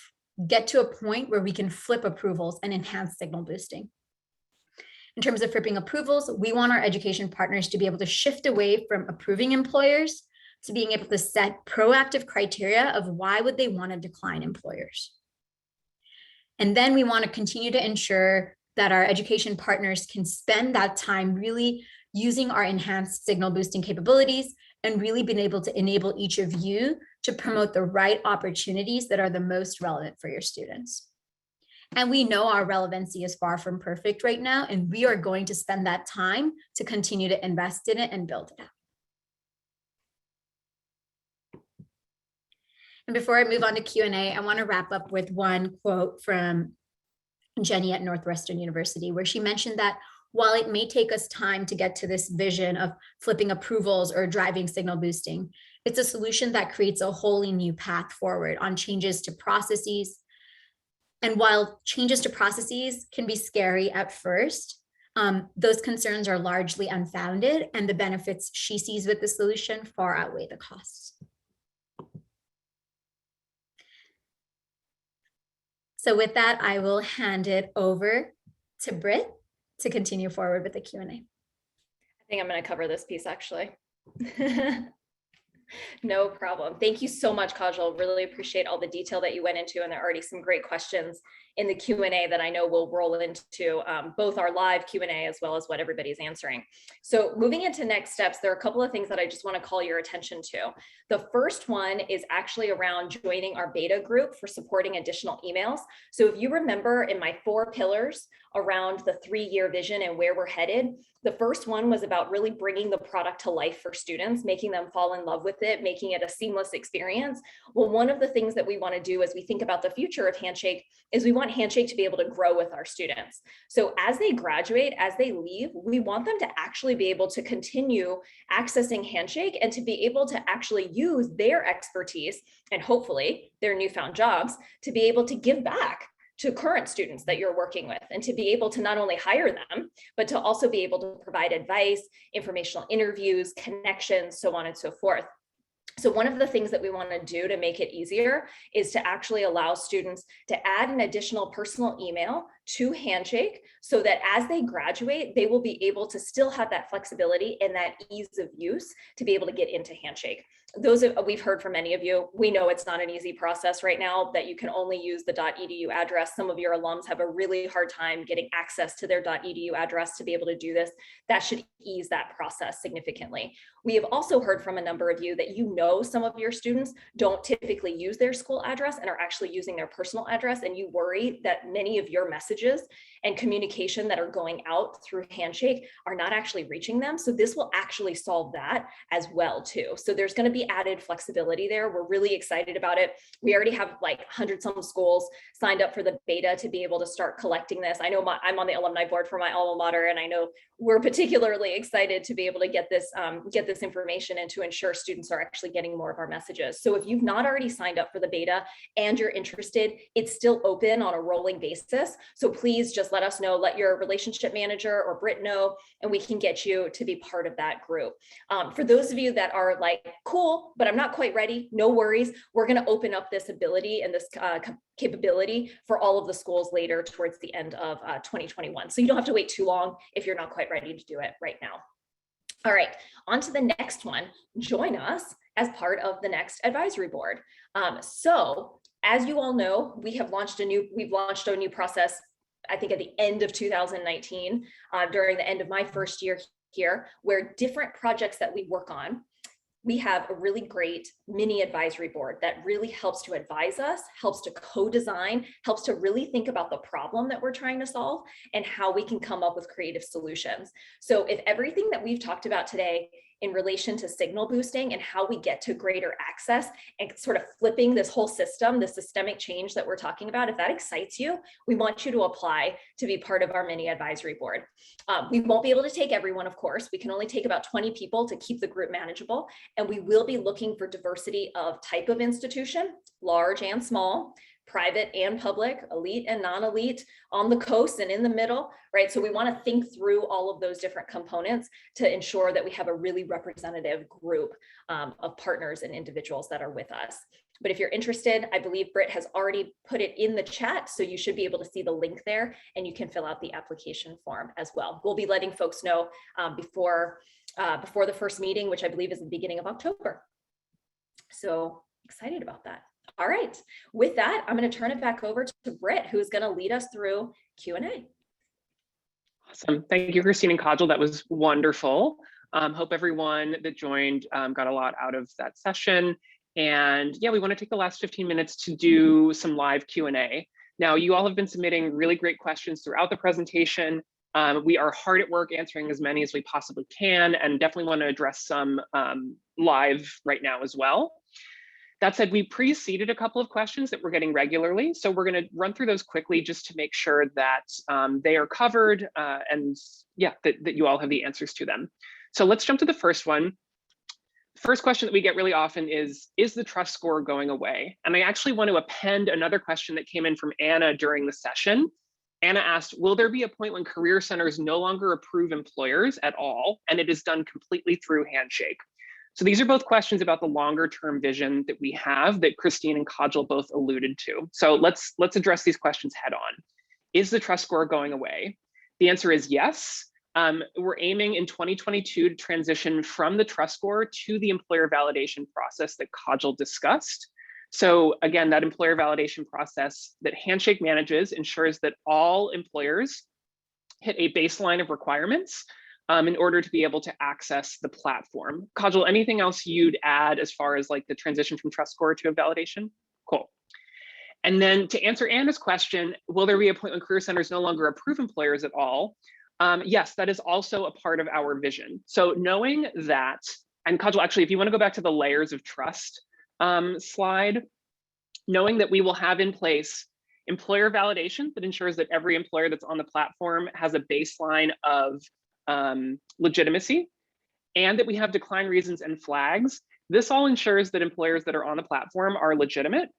get to a point where we can flip approvals and enhance signal boosting. In terms of flipping approvals, we want our education partners to be able to shift away from approving employers to being able to set proactive criteria of why would they want to decline employers. And then we want to continue to ensure that our education partners can spend that time really using our enhanced signal boosting capabilities and really being able to enable each of you to promote the right opportunities that are the most relevant for your students. And we know our relevancy is far from perfect right now, and we are going to spend that time to continue to invest in it and build it out. And before I move on to Q&A, I want to wrap up with one quote from Jenny at Northwestern University, where she mentioned that while it may take us time to get to this vision of flipping approvals or driving signal boosting, it's a solution that creates a wholly new path forward on changes to processes. And while changes to processes can be scary at first, those concerns are largely unfounded, and the benefits she sees with the solution far outweigh the costs. So with that, I will hand it over to Britt to continue forward with the Q&A. I think I'm going to cover this piece actually. No problem. Thank you so much, Kajal. Really appreciate all the detail that you went into, and there are already some great questions in the Q&A that I know we'll roll into both our live Q&A as well as what everybody's answering. So moving into next steps, there are a couple of things that I just want to call your attention to. The first one is actually around joining our beta group for supporting additional emails. So if you remember in my 4 pillars around the 3-year vision and where we're headed, the first one was about really bringing the product to life for students, making them fall in love with it, making it a seamless experience. Well, one of the things that we want to do as we think about the future of Handshake is we want Handshake to be able to grow with our students. So as they graduate, as they leave, we want them to actually be able to continue accessing Handshake and to be able to actually use their expertise and hopefully their newfound jobs to be able to give back to current students that you're working with, and to be able to not only hire them, but to also be able to provide advice, informational interviews, connections, so on and so forth. So one of the things that we want to do to make it easier is to actually allow students to add an additional personal email to Handshake so that as they graduate, they will be able to still have that flexibility and that ease of use to be able to get into Handshake. We've heard from many of you, we know it's not an easy process right now, that you can only use the .edu address. Some of your alums have a really hard time getting access to their .edu address to be able to do this. That should ease that process significantly. We have also heard from a number of you that some of your students don't typically use their school address and are actually using their personal address, and you worry that many of your messages and communication that are going out through Handshake are not actually reaching them. So this will actually solve that as well too. So there's going to be added flexibility there. We're really excited about it. We already have like 100 some schools signed up for the beta to be able to start collecting this. I know I'm on the alumni board for my alma mater, and I know we're particularly excited to be able to get this information and to ensure students are actually getting more of our messages. So if you've not already signed up for the beta and you're interested, it's still open on a rolling basis. So please just let us know, let your relationship manager or Britt know, and we can get you to be part of that group. For those of you that are like, cool, but I'm not quite ready, no worries. We're going to open up this ability and this capability for all of the schools later towards the end of 2021. So you don't have to wait too long if you're not quite ready to do it right now. All right, on to the next one. Join us as part of the next advisory board. So as you all know, we've launched a new process, I think at the end of 2019, during the end of my first year here, where different projects that we work on, we have a really great mini advisory board that really helps to advise us, helps to co-design, helps to really think about the problem that we're trying to solve and how we can come up with creative solutions. So if everything that we've talked about today in relation to signal boosting and how we get to greater access and sort of flipping this whole system, the systemic change that we're talking about, if that excites you, we want you to apply to be part of our mini advisory board. We won't be able to take everyone, of course. We can only take about 20 people to keep the group manageable. And we will be looking for diversity of type of institution, large and small, private and public, elite and non-elite, on the coast and in the middle, right? So we want to think through all of those different components to ensure that we have a really representative group of partners and individuals that are with us. But if you're interested, I believe Britt has already put it in the chat, so you should be able to see the link there, and you can fill out the application form as well. We'll be letting folks know before the first meeting, which I believe is the beginning of October. So excited about that. All right, with that, I'm going to turn it back over to Britt, who's going to lead us through Q&A. Awesome. Thank you, Christine and Kajal. That was wonderful. Hope everyone that joined got a lot out of that session. And yeah, we want to take the last 15 minutes to do some live Q&A. Now, you all have been submitting really great questions throughout the presentation. We are hard at work answering as many as we possibly can, and definitely want to address some live right now as well. That said, we pre-seeded a couple of questions that we're getting regularly, so we're going to run through those quickly just to make sure that they are covered and yeah, that you all have the answers to them. So let's jump to the first one. First question that we get really often is the trust score going away? And I actually want to append another question that came in from Anna during the session. Anna asked, will there be a point when career centers no longer approve employers at all, and it is done completely through Handshake? So these are both questions about the longer term vision that we have that Christine and Kajal both alluded to. So let's address these questions head on. Is the trust score going away? The answer is yes. We're aiming in 2022 to transition from the trust score to the employer validation process that Kajal discussed. So again, that employer validation process that Handshake manages ensures that all employers hit a baseline of requirements in order to be able to access the platform. Kajal, anything else you'd add as far as like the transition from trust score to a validation? Cool. And then to answer Anna's question, will there be a point when career centers no longer approve employers at all? Yes, that is also a part of our vision. So knowing that, and Kajal, actually, if you want to go back to the layers of trust slide, knowing that we will have in place employer validation that ensures that every employer that's on the platform has a baseline of legitimacy, and that we have decline reasons and flags. This all ensures that employers that are on the platform are legitimate.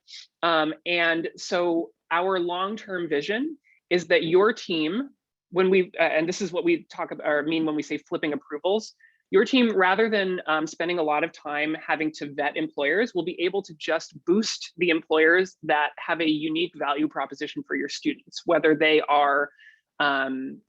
And so our long-term vision is that your team, when we, and this is what we talk about or mean when we say flipping approvals, your team, rather than spending a lot of time having to vet employers, will be able to just boost the employers that have a unique value proposition for your students, whether they are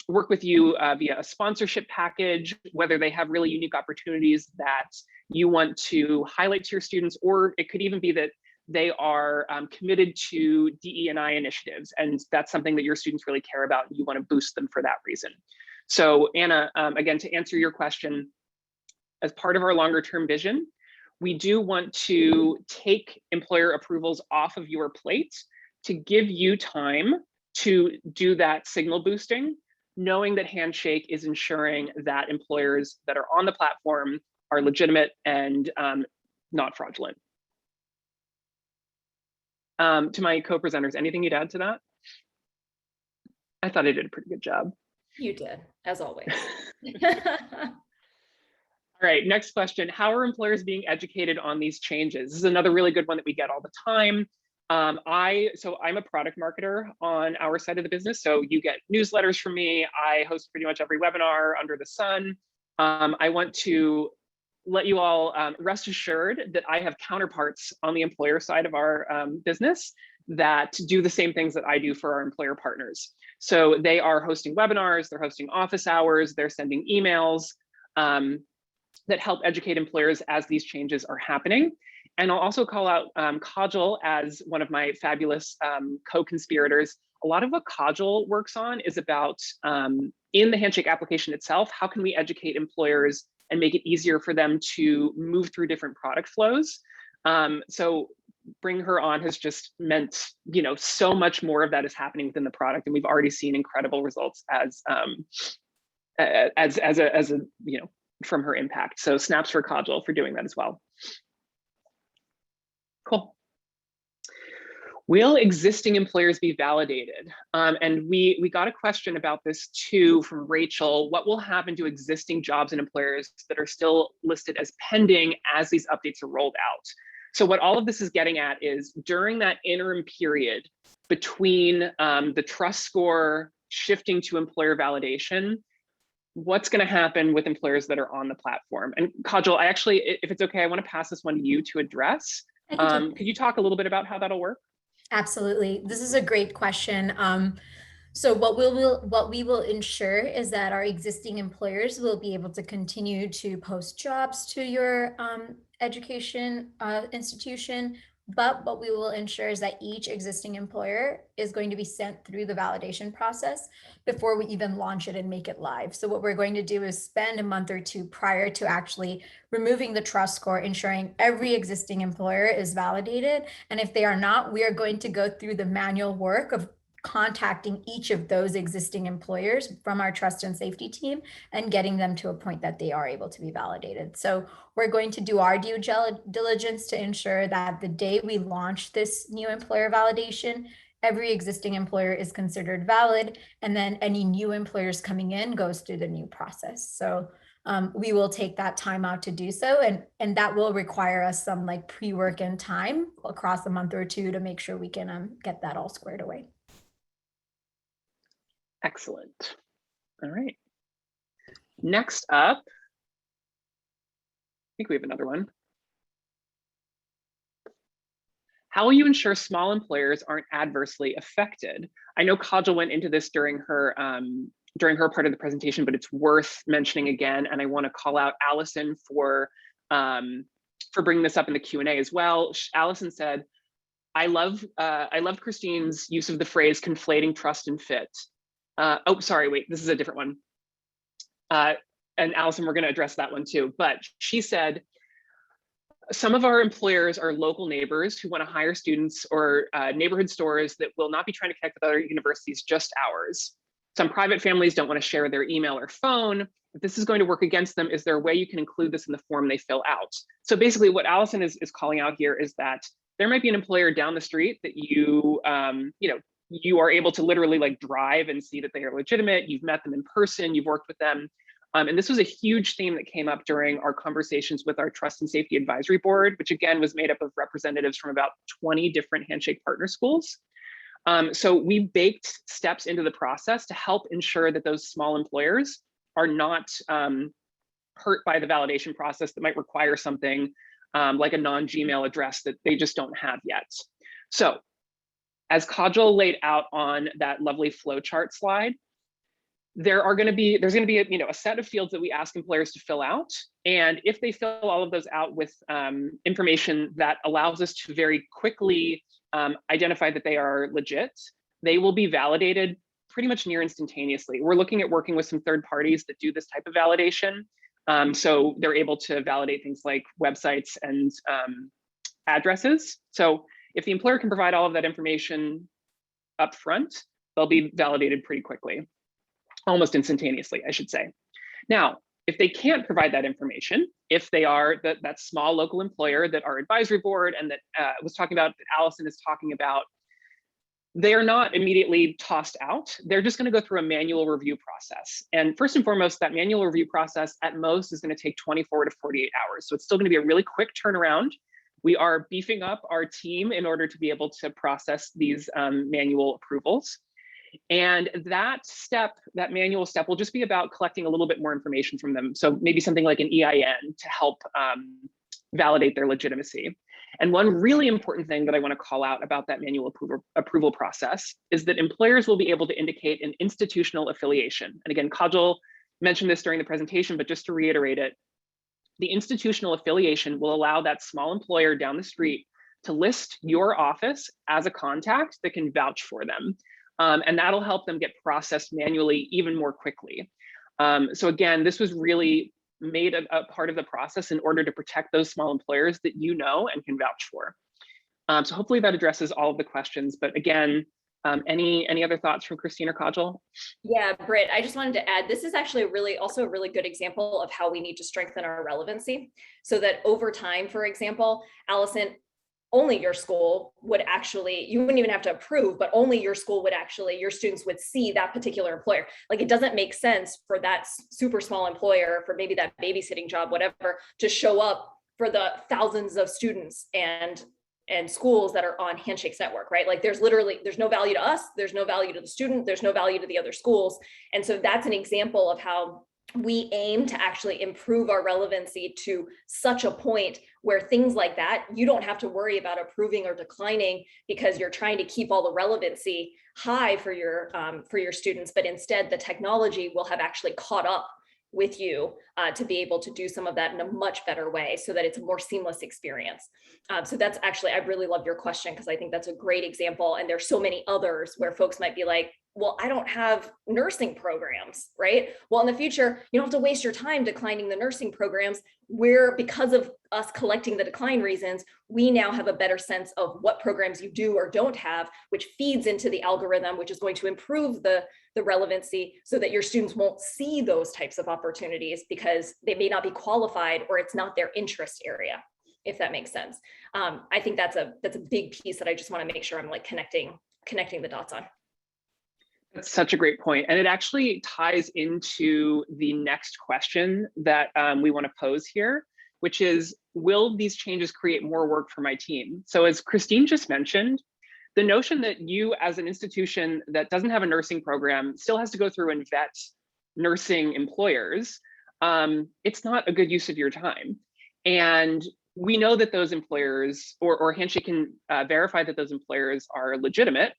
work with you via a sponsorship package, whether they have really unique opportunities that you want to highlight to your students, or it could even be that they are committed to DE&I initiatives, and that's something that your students really care about, and you want to boost them for that reason. So Anna, again, to answer your question, as part of our longer term vision, we do want to take employer approvals off of your plate to give you time to do that signal boosting, knowing that Handshake is ensuring that employers that are on the platform are legitimate and not fraudulent. To my co-presenters, anything you'd add to that? I thought I did a pretty good job. You did, as always. All right, next question. How are employers being educated on these changes? This is another really good one that we get all the time. So I'm a product marketer on our side of the business. So you get newsletters from me. I host pretty much every webinar under the sun. I want to let you all rest assured that I have counterparts on the employer side of our business that do the same things that I do for our employer partners. So they are hosting webinars, they're hosting office hours, they're sending emails that help educate employers as these changes are happening. And I'll also call out Kajal as one of my fabulous co-conspirators. A lot of what Kajal works on is about, in the Handshake application itself, how can we educate employers and make it easier for them to move through different product flows. So bringing her on has just meant, so much more of that is happening within the product, and we've already seen incredible results as from her impact. So snaps for Kajal for doing that as well. Cool. Will existing employers be validated? And we got a question about this too from Rachel. What will happen to existing jobs and employers that are still listed as pending as these updates are rolled out? So what all of this is getting at is during that interim period between the trust score shifting to employer validation, what's going to happen with employers that are on the platform? And Kajal, I actually, if it's okay, I want to pass this one to you to address. Could you talk a little bit about how that'll work? Absolutely. This is a great question. So what we will ensure is that our existing employers will be able to continue to post jobs to your education institution. But what we will ensure is that each existing employer is going to be sent through the validation process before we even launch it and make it live. So what we're going to do is spend a month or two prior to actually removing the trust score, ensuring every existing employer is validated. And if they are not, we are going to go through the manual work of contacting each of those existing employers from our trust and safety team and getting them to a point that they are able to be validated. So we're going to do our due diligence to ensure that the day we launch this new employer validation, every existing employer is considered valid, and then any new employers coming in goes through the new process. So we will take that time out to do so, and that will require us some like pre-work and time across a month or two to make sure we can get that all squared away. Excellent. All right. Next up, I think we have another one. How will you ensure small employers aren't adversely affected? I know Kajal went into this during her part of the presentation, but it's worth mentioning again. And I want to call out Allison for bringing this up in the Q&A as well. Allison said, I loved Christine's use of the phrase conflating trust and fit. Oh, sorry, wait, this is a different one. And Allison, we're going to address that one too. But she said, some of our employers are local neighbors who want to hire students, or neighborhood stores that will not be trying to connect with other universities, just ours. Some private families don't want to share their email or phone. If this is going to work against them, is there a way you can include this in the form they fill out? So basically what Allison is calling out here is that there might be an employer down the street that you are able to literally like drive and see that they are legitimate. You've met them in person, you've worked with them. And this was a huge theme that came up during our conversations with our Trust and Safety Advisory Board, which again was made up of representatives from about 20 different Handshake partner schools. So we baked steps into the process to help ensure that those small employers are not hurt by the validation process that might require something like a non-Gmail address that they just don't have yet. So as Kajal laid out on that lovely flowchart slide, there's going to be a set of fields that we ask employers to fill out. And if they fill all of those out with information that allows us to very quickly identify that they are legit, they will be validated pretty much near instantaneously. We're looking at working with some third parties that do this type of validation. So they're able to validate things like websites and addresses. So if the employer can provide all of that information up front, they'll be validated pretty quickly. Almost instantaneously, I should say. Now, if they can't provide that information, if they are that small local employer that our advisory board and that was talking about, that Allison is talking about, they are not immediately tossed out. They're just going to go through a manual review process. And first and foremost, that manual review process at most is going to take 24 to 48 hours. So it's still going to be a really quick turnaround. We are beefing up our team in order to be able to process these manual approvals. And that manual step will just be about collecting a little bit more information from them. So maybe something like an EIN to help validate their legitimacy. And one really important thing that I want to call out about that manual approval process is that employers will be able to indicate an institutional affiliation. And again, Kajal mentioned this during the presentation, but just to reiterate it, the institutional affiliation will allow that small employer down the street to list your office as a contact that can vouch for them. And that'll help them get processed manually even more quickly. So again, this was really made a part of the process in order to protect those small employers that you know and can vouch for. So hopefully that addresses all of the questions. But again, any other thoughts from Christine or Kajal? Yeah, Britt, I just wanted to add, this is actually also a really good example of how we need to strengthen our relevancy so that over time, for example, Allison, only your school would actually, you wouldn't even have to approve, but only your school would actually, your students would see that particular employer. Like it doesn't make sense for that super small employer, for maybe that babysitting job, whatever, to show up for the thousands of students and schools that are on Handshake's network, right? Like there's no value to us, there's no value to the student, there's no value to the other schools. And so that's an example of how we aim to actually improve our relevancy to such a point where things like that, you don't have to worry about approving or declining because you're trying to keep all the relevancy high for your students, but instead the technology will have actually caught up with you to be able to do some of that in a much better way so that it's a more seamless experience. So that's actually, I really love your question because I think that's a great example. And there's so many others where folks might be like, well, I don't have nursing programs, right? Well, in the future, you don't have to waste your time declining the nursing programs where, because of us collecting the decline reasons, we now have a better sense of what programs you do or don't have, which feeds into the algorithm, which is going to improve the relevancy so that your students won't see those types of opportunities because they may not be qualified or it's not their interest area, if that makes sense. I think that's a big piece that I just want to make sure I'm like connecting the dots on. That's such a great point. And it actually ties into the next question that we want to pose here, which is, will these changes create more work for my team? So as Christine just mentioned, the notion that you as an institution that doesn't have a nursing program still has to go through and vet nursing employers, it's not a good use of your time. And we know that those employers, or Handshake can verify that those employers are legitimate.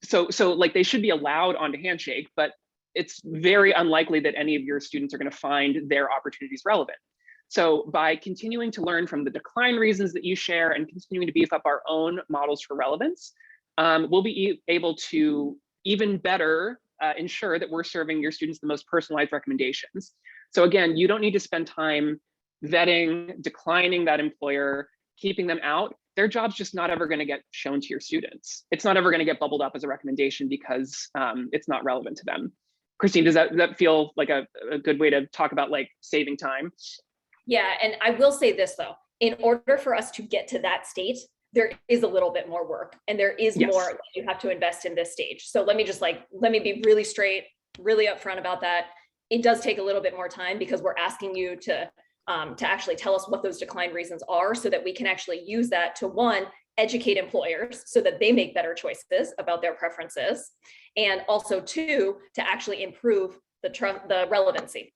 So like they should be allowed onto Handshake, but it's very unlikely that any of your students are going to find their opportunities relevant. So by continuing to learn from the decline reasons that you share and continuing to beef up our own models for relevance, we'll be able to even better ensure that we're serving your students the most personalized recommendations. So again, you don't need to spend time vetting, declining that employer, keeping them out. Their job's just not ever going to get shown to your students. It's not ever going to get bubbled up as a recommendation because it's not relevant to them. Christine, does that feel like a good way to talk about like saving time? Yeah, and I will say this though, in order for us to get to that state, there is a little bit more work and there is more that you have to invest in this stage. So let me be really straight, really upfront about that. It does take a little bit more time because we're asking you to actually tell us what those decline reasons are so that we can actually use that to, one, educate employers so that they make better choices about their preferences, and also two, to actually improve the relevancy.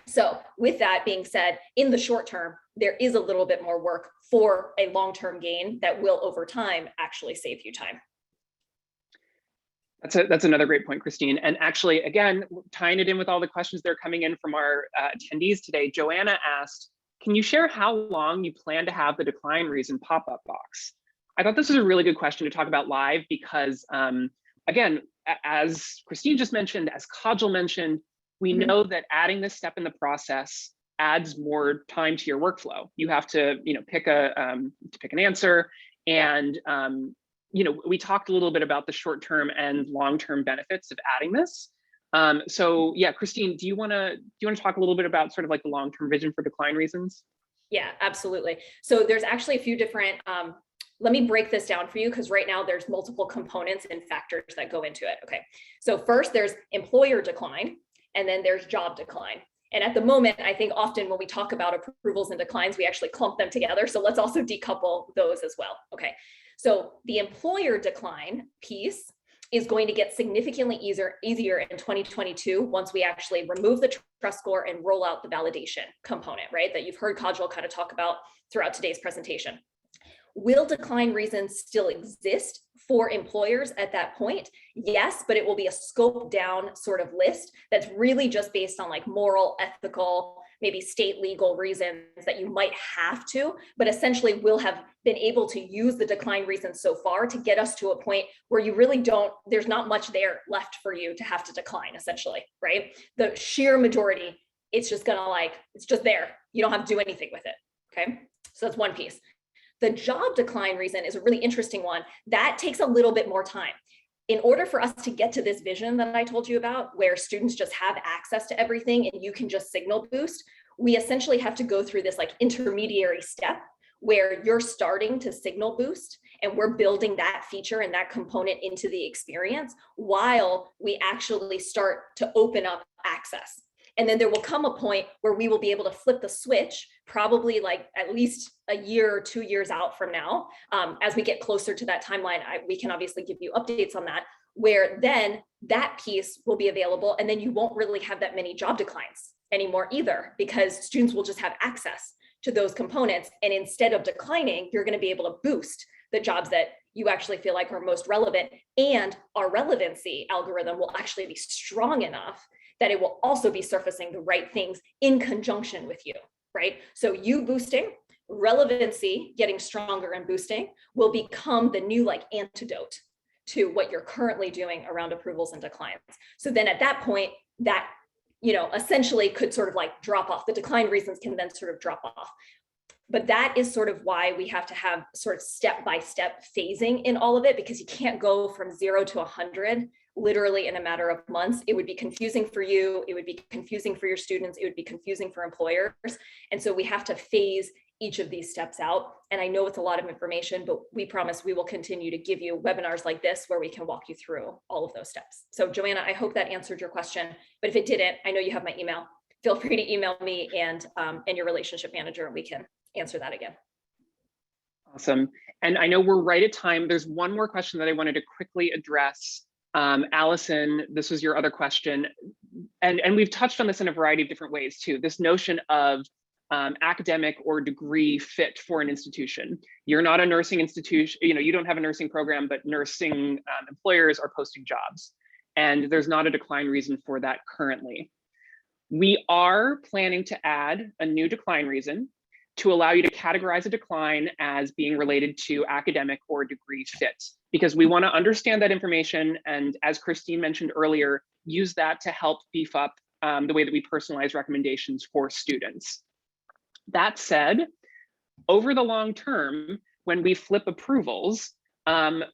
So with that being said, in the short term, there is a little bit more work for a long-term gain that will over time actually save you time. That's another great point, Christine. And actually, again, tying it in with all the questions that are coming in from our attendees today, Joanna asked, can you share how long you plan to have the decline reason pop-up box? I thought this was a really good question to talk about live because, again, as Christine just mentioned, as Kajal mentioned, we know that adding this step in the process adds more time to your workflow. You have to, pick an answer, and we talked a little bit about the short-term and long-term benefits of adding this. So yeah, Christine, do you want to talk a little bit about sort of like the long-term vision for decline reasons? Yeah, absolutely. So there's actually a few different. Let me break this down for you because right now there's multiple components and factors that go into it. Okay, so first there's employer decline, and then there's job decline. And at the moment, I think often when we talk about approvals and declines, we actually clump them together. So let's also decouple those as well. Okay, so the employer decline piece is going to get significantly easier in 2022 once we actually remove the trust score and roll out the validation component, right? That you've heard Kajal kind of talk about throughout today's presentation. Will decline reasons still exist for employers at that point? Yes, but it will be a scoped down sort of list that's really just based on like moral, ethical, maybe state legal reasons that you might have to, but essentially we'll have been able to use the decline reasons so far to get us to a point where you really there's not much there left for you to have to decline, essentially, right? The sheer majority, it's just there. You don't have to do anything with it, okay? So that's one piece. The job decline reason is a really interesting one. That takes a little bit more time. In order for us to get to this vision that I told you about, where students just have access to everything and you can just signal boost, we essentially have to go through this like intermediary step where you're starting to signal boost and we're building that feature and that component into the experience while we actually start to open up access. And then there will come a point where we will be able to flip the switch, probably like at least a year or 2 years out from now. As we get closer to that timeline, we can obviously give you updates on that, where then that piece will be available. And then you won't really have that many job declines anymore either, because students will just have access to those components. And instead of declining, you're going to be able to boost the jobs that you actually feel like are most relevant. And our relevancy algorithm will actually be strong enough that it will also be surfacing the right things in conjunction with you, right? So you boosting, relevancy getting stronger and boosting will become the new like antidote to what you're currently doing around approvals and declines. So then at that point, that, you know, essentially could sort of like drop off. The decline reasons can then sort of drop off. But that is sort of why we have to have sort of step-by-step phasing in all of it, because you can't go from 0 to 100 literally in a matter of months. It would be confusing for you. It would be confusing for your students. It would be confusing for employers. And so we have to phase each of these steps out. And I know it's a lot of information, but we promise we will continue to give you webinars like this where we can walk you through all of those steps. So Joanna, I hope that answered your question, but if it didn't, I know you have my email. Feel free to email me and your relationship manager, and we can answer that again. Awesome. And I know we're right at time. There's one more question that I wanted to quickly address. Allison, this was your other question. And we've touched on this in a variety of different ways too. This notion of academic or degree fit for an institution. You're not a nursing institution, you know, you don't have a nursing program, but nursing employers are posting jobs. And there's not a decline reason for that currently. We are planning to add a new decline reason to allow you to categorize a decline as being related to academic or degree fit, because we want to understand that information. And as Christine mentioned earlier, use that to help beef up the way that we personalize recommendations for students. That said, over the long term, when we flip approvals,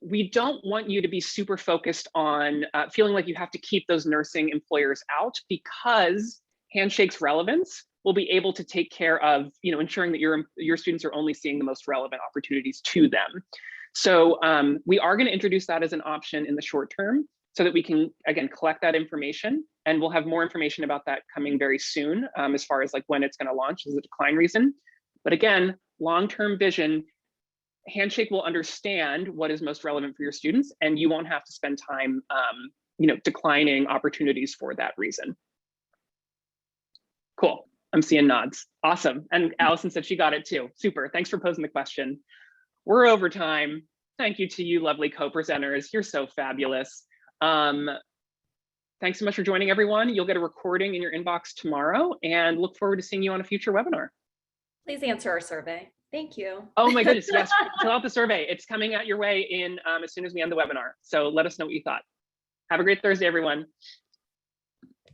we don't want you to be super focused on feeling like you have to keep those nursing employers out, because Handshake's relevance will be able to take care of, you know, ensuring that your students are only seeing the most relevant opportunities to them. So we are going to introduce that as an option in the short term so that we can, again, collect that information. And we'll have more information about that coming very soon as far as like when it's going to launch as a decline reason. But again, long-term vision, Handshake will understand what is most relevant for your students, and you won't have to spend time you know, declining opportunities for that reason. Cool. I'm seeing nods. Awesome. And Allison said she got it too. Super. Thanks for posing the question. We're over time. Thank you to you lovely co-presenters. You're so fabulous. Thanks so much for joining, everyone. You'll get a recording in your inbox tomorrow, and look forward to seeing you on a future webinar. Please answer our survey. Thank you. Oh my goodness, yes, fill out the survey. It's coming out your way in as soon as we end the webinar. So let us know what you thought. Have a great Thursday, everyone.